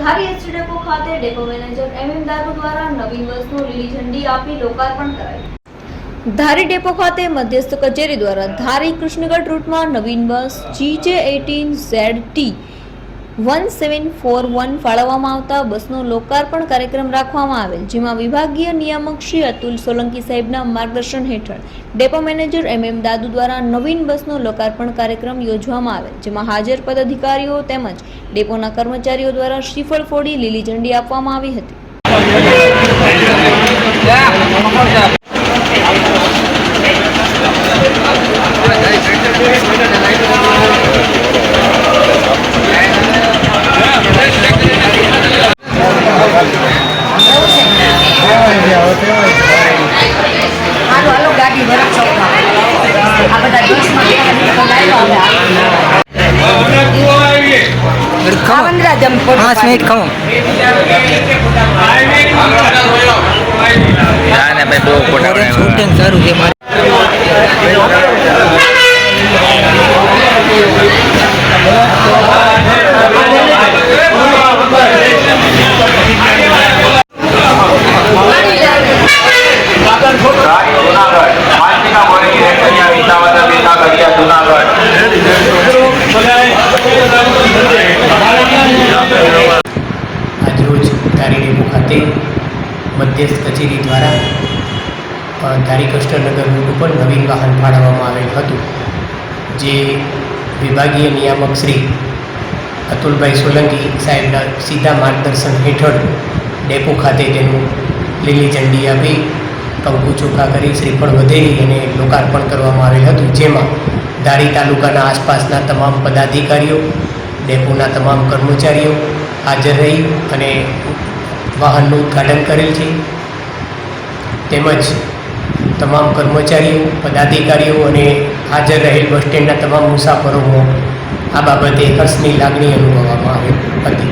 ધારી ST depot ખાતે depot manager MM દાદુ દ્વારા નવીન બસનું લીલી ઝંડી આપી લોકાર્પણ કરાયું। ધારી ડેપો ખાતે મધ્યસ્થ કચેરી દ્વારા ધારી કૃષ્ણગઢ રૂટમાં નવીન બસ GJ18ZT 1741 ફાળવવામાં આવતા બસનો લોકાર્પણ કાર્યક્રમ રાખવામાં આવેલ, જેમાં વિભાગીય નિયામક શ્રી અતુલ સોલંકી સાહેબના માર્ગદર્શન હેઠળ ડેપો મેનેજર MM દાદુ દ્વારા નવીન બસનો લોકાર્પણ કાર્યક્રમ યોજવામાં આવેલ, જેમાં હાજર પદાધિકારીઓ તેમજ ડેપોના કર્મચારીઓ દ્વારા શ્રીફળ ફોડી લીલી ઝંડી આપવામાં આવી હતી। આજરોજ ધારી ડેપો ખાતે મધ્યસ્થ કચેરી દ્વારા ધારી કૃષ્ણનગર રૂટ ઉપર નવીન વાહન ફાળવવામાં આવેલ હતું, જે વિભાગીય નિયામક શ્રી અતુલભાઈ સોલંકી સાહેબના સીધા માર્ગદર્શન હેઠળ ડેપો ખાતે તેનું લીલી ઝંડી આપી કંકુ ચોખા કરી શ્રીફળ વધેરી અને લોકાર્પણ કરવામાં આવેલ હતું, જેમાં ધારી તાલુકાના આસપાસના તમામ પદાધિકારીઓ, ડેપોના તમામ કર્મચારીઓ હાજર રહી અને વાહનનું ઉદ્ઘાટન કરેલ છે, તેમજ તમામ કર્મચારીઓ, પદાધિકારીઓ અને હાજર રહેલ બસ સ્ટેન્ડના તમામ મુસાફરોમાં આ બાબતે હર્ષની લાગણી અનુભવવામાં આવી હતી।